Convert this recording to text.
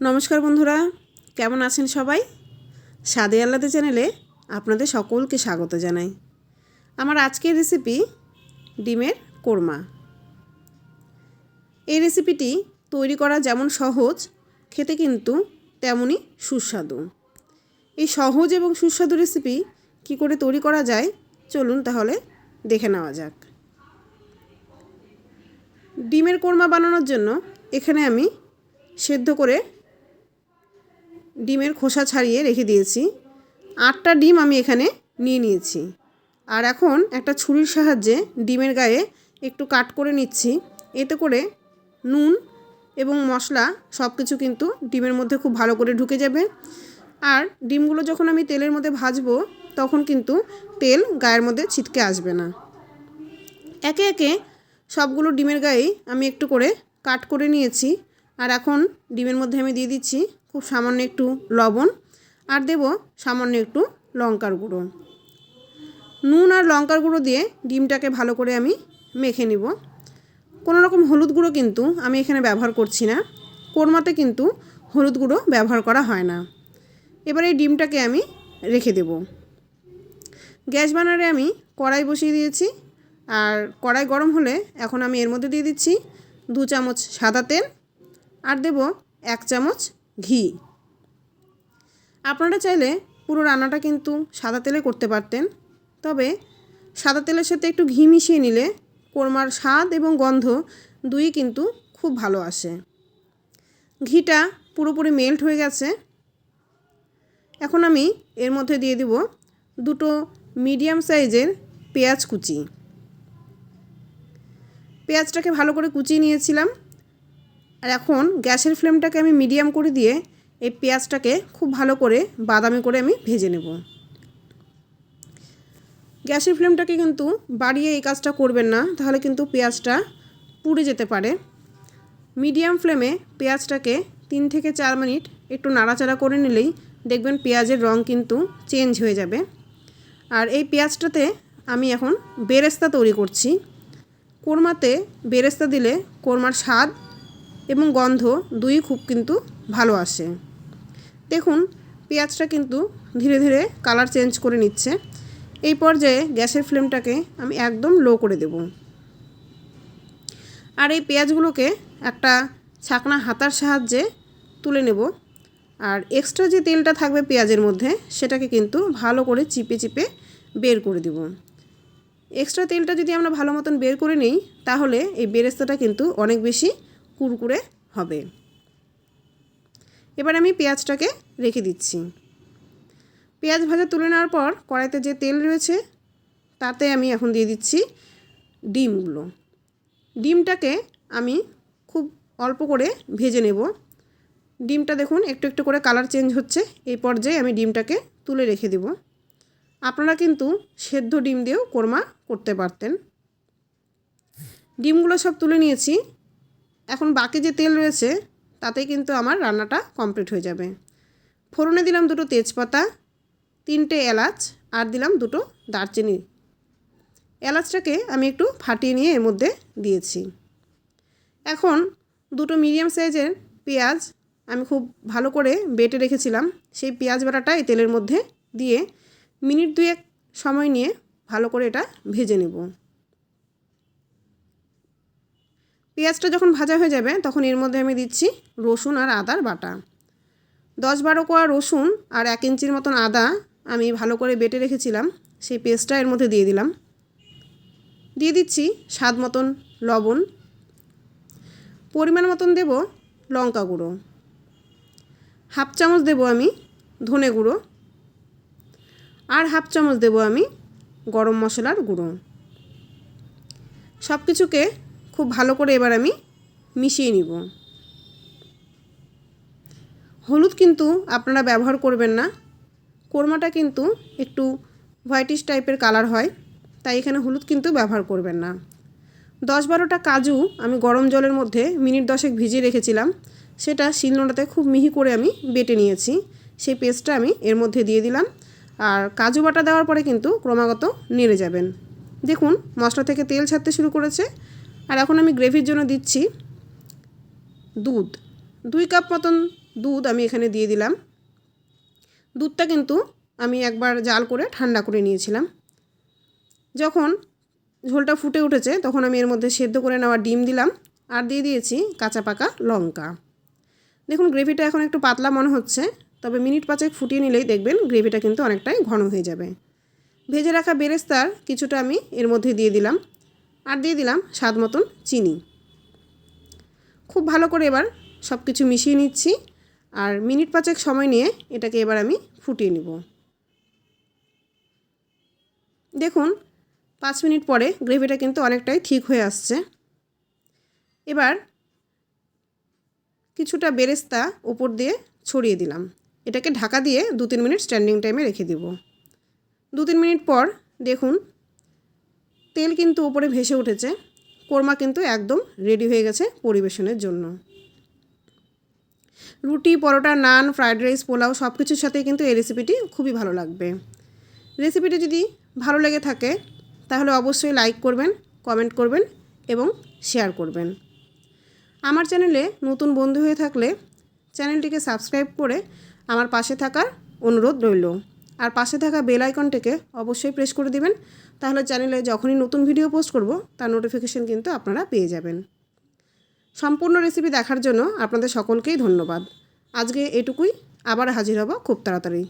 নমস্কার বন্ধুরা, কেমন আছেন সবাই? স্বাদে আহ্লাদে চ্যানেলে আপনাদের সকলকে স্বাগত জানাই। আমার আজকের রেসিপি ডিমের কোরমা। এই রেসিপিটি তৈরি করা যেমন সহজ, খেতে কিন্তু তেমনই সুস্বাদু। এই সহজ এবং সুস্বাদু রেসিপি কি করে তৈরি করা যায় চলুন তাহলে দেখে নেওয়া যাক। ডিমের কোরমা বানানোর জন্য এখানে আমি সেদ্ধ করে ডিমের খোসা ছাড়িয়ে রেখে দিয়েছি। 8টা ডিম আমি এখানে নিয়ে নিয়েছি। আর এখন একটা ছুরির সাহায্যে ডিমের গায়ে একটু কাট করে নিচ্ছি। এতে করে নুন এবং মশলা সব কিছু কিন্তু ডিমের মধ্যে খুব ভালো করে ঢুকে যাবে। আর ডিমগুলো যখন আমি তেলের মধ্যে ভাজবো তখন কিন্তু তেল গায়ের মধ্যে ছিটকে আসবে না। একে একে সবগুলো ডিমের গায়ে আমি একটু করে কাট করে নিয়েছি। আর এখন ডিমের মধ্যে আমি দিয়ে দিচ্ছি খুব সামান্য একটু লবণ আর দেব সামান্য একটু লঙ্কার গুঁড়ো। নুন আর লঙ্কার গুঁড়ো দিয়ে ডিমটাকে ভালো করে আমি মেখে নিব। কোনো রকম হলুদ গুঁড়ো কিন্তু আমি এখানে ব্যবহার করছি না। কোরমাতে কিন্তু হলুদ গুঁড়ো ব্যবহার করা হয় না। এবার এই ডিমটাকে আমি রেখে দেব। গ্যাস বার্নারে আমি কড়াই বসিয়ে দিয়েছি। আর কড়াই গরম হলে এখন আমি এর মধ্যে দিয়ে দিচ্ছি 2 চামচ সাদা তেল আর দেব 1 চামচ ঘি। আপনারা চাইলে পুরো রান্নাটা কিন্তু সাদা তেলে করতে পারতেন, তবে সাদা তেলের সাথে একটু ঘি মিশিয়ে নিলে কোরমার স্বাদ এবং গন্ধ দুই কিন্তু খুব ভালো আসে। ঘিটা পুরোপুরি মেল্ট হয়ে গেছে। এখন আমি এর মধ্যে দিয়ে দিব 2টো মিডিয়াম সাইজের পেঁয়াজ কুচি। পেঁয়াজটাকে ভালো করে কুচিয়ে নিয়েছিলাম। আর এখন গ্যাসের ফ্লেমটাকে আমি মিডিয়াম করে দিয়ে এই পেঁয়াজটাকে খুব ভালো করে বাদামি করে আমি ভেজে নেব। গ্যাসের ফ্লেমটাকে কিন্তু বাড়িয়ে এই কাজটা করবেন না, তাহলে কিন্তু পেঁয়াজটা পুড়ে যেতে পারে। মিডিয়াম ফ্লেমে পেঁয়াজটাকে 3 থেকে 4 মিনিট একটু নাড়াচাড়া করে নিলেই দেখবেন পেঁয়াজের রং কিন্তু চেঞ্জ হয়ে যাবে। আর এই পেঁয়াজটাতে আমি এখন বেরেস্তা তৈরি করছি। কোরমাতে বেরেস্তা দিলে কোরমার স্বাদ এবং গন্ধ দুই খুব কিন্তু ভালো আসে। দেখুন পেঁয়াজটা কিন্তু ধীরে ধীরে কালার চেঞ্জ করে নিচ্ছে। এই পর্যায়ে গ্যাসের ফ্লেমটাকে আমি একদম লো করে দেব। আর এই পেঁয়াজগুলোকে একটা ছাকনা হাতার সাহায্যে তুলে নেব। আর এক্সট্রা যে তেলটা থাকবে পেঁয়াজের মধ্যে সেটাকে কিন্তু ভালো করে চিপে চিপে বের করে দেব। এক্সট্রা তেলটা যদি আমরা ভালো মতন বের করে নিই তাহলে এই বেরেস্তাটা কিন্তু অনেক বেশি কুরকুরে হবে। এবার আমি পেঁয়াজটাকে রেখে দিচ্ছি। পেঁয়াজ ভাজা তুলে নেওয়ার পর কড়াইতে যে তেল রয়েছে তাতে আমি এখন দিয়ে দিচ্ছি ডিমগুলো। ডিমটাকে আমি খুব অল্প করে ভেজে নেব। ডিমটা দেখুন একটু একটু করে কালার চেঞ্জ হচ্ছে। এই পর্যায়ে আমি ডিমটাকে তুলে রেখে দেব। আপনারা কিন্তু সেদ্ধ ডিম দিয়েও কোরমা করতে পারতেন। ডিমগুলো সব তুলে নিয়েছি। এখন বাকি যে তেল রয়েছে তাতেই কিন্তু আমার রান্নাটা কমপ্লিট হয়ে যাবে। ফোড়নে দিলাম 2টো তেজপাতা, 3টে এলাচ আর দিলাম 2টো দারচিনি। এলাচটাকে আমি একটু ফাটিয়ে নিয়ে এর মধ্যে দিয়েছি। এখন 2টো মিডিয়াম সাইজের পেঁয়াজ আমি খুব ভালো করে বেটে রেখেছিলাম, সেই পেঁয়াজ বাটাটা এই তেলের মধ্যে দিয়ে মিনিট 2 সময় নিয়ে ভালো করে এটা ভেজে নেব। পেঁয়াজটা যখন ভাজা হয়ে যাবে তখন এর মধ্যে আমি দিচ্ছি রসুন আর আদার বাটা। 10-12 কোয়া রসুন আর 1 ইঞ্চির মতন আদা আমি ভালো করে বেটে রেখেছিলাম, সেই পেস্টটা এর মধ্যে দিয়ে দিলাম। দিয়ে দিচ্ছি স্বাদ মতন লবণ, পরিমাণ মতন দেব লঙ্কা গুঁড়ো, 1/2 চামচ দেব আমি ধনে গুঁড়ো আর 1/2 চামচ দেব আমি গরম মশলার গুঁড়ো। সব কিছুকে খুব ভালো করে এবার আমি মিশিয়ে নিব। হলুদ কিন্তু আপনারা ব্যবহার করবেন না। কোরমাটা কিন্তু একটু হোয়াইটিশ টাইপের কালার হয়, তাই এখানে হলুদ কিন্তু ব্যবহার করবেন না। 10-12টা কাজু আমি গরম জলের মধ্যে মিনিট 10 ভিজিয়ে রেখেছিলাম, সেটা শিলনোড়াতে খুব মিহি করে আমি বেটে নিয়েছি। সেই পেস্টটা আমি এর মধ্যে দিয়ে দিলাম। আর কাজু বাটা দেওয়ার পরে কিন্তু ক্রমাগত নেড়ে যাবেন। দেখুন মশলা থেকে তেল ছাড়তে শুরু করেছে। আর এখন আমি গ্রেভির জন্য দিচ্ছি দুধ। 2 কাপ মতন দুধ আমি এখানে দিয়ে দিলাম। দুধটা কিন্তু আমি একবার জাল করে ঠান্ডা করে নিয়েছিলাম। যখন ঝোলটা ফুটে উঠেছে তখন আমি এর মধ্যে সেদ্ধ করে নেওয়া ডিম দিলাম আর দিয়ে দিয়েছি কাঁচা পাকা লঙ্কা। দেখুন গ্রেভিটা এখন একটু পাতলা মনে হচ্ছে, তবে মিনিট 5 ফুটিয়ে নিলেই দেখবেন গ্রেভিটা কিন্তু অনেকটাই ঘন হয়ে যাবে। ভেজে রাখা বেরেস্তার কিছুটা আমি এর মধ্যে দিয়ে দিলাম আর দিয়ে দিলাম স্বাদ মতন চিনি। খুব ভালো করে এবার সব কিছু মিশিয়ে নিচ্ছি আর মিনিট 5 সময় নিয়ে এটাকে এবার আমি ফুটিয়ে নেব। দেখুন 5 মিনিট পরে গ্রেভিটা কিন্তু অনেকটাই ঠিক হয়ে আসছে। এবার কিছুটা বেরেস্তা উপর দিয়ে ছড়িয়ে দিলাম। এটাকে ঢাকা দিয়ে 2-3 মিনিট স্ট্যান্ডিং টাইমে রেখে দেব। 2-3 মিনিট পর দেখুন তেল কিন্তু উপরে ভেসে উঠেছে। কোরমা কিন্তু একদম রেডি হয়ে গেছে পরিবেশনের জন্য। রুটি, পরোটা, নান, ফ্রায়েড রাইস, পোলাও সব কিছুর সাথেই কিন্তু এই রেসিপিটি খুবই ভালো লাগবে। রেসিপিটি যদি ভালো লেগে থাকে তাহলে অবশ্যই লাইক করবেন, কমেন্ট করবেন এবং শেয়ার করবেন। আমার চ্যানেলে নতুন বন্ধু হয়ে থাকলে চ্যানেলটিকে সাবস্ক্রাইব করে আমার পাশে থাকার অনুরোধ রইল। আর পাশে থাকা বেল আইকনটিকে অবশ্যই প্রেস করে দিবেন, তাহলে চ্যানেলে যখনই নতুন ভিডিও পোস্ট করব তার নোটিফিকেশন কিন্তু আপনারা পেয়ে যাবেন। সম্পূর্ণ রেসিপি দেখার জন্য আপনাদের সকলকেই ধন্যবাদ। আজকে এটুকুই, আবার হাজির হব খুব তাড়াতাড়ি।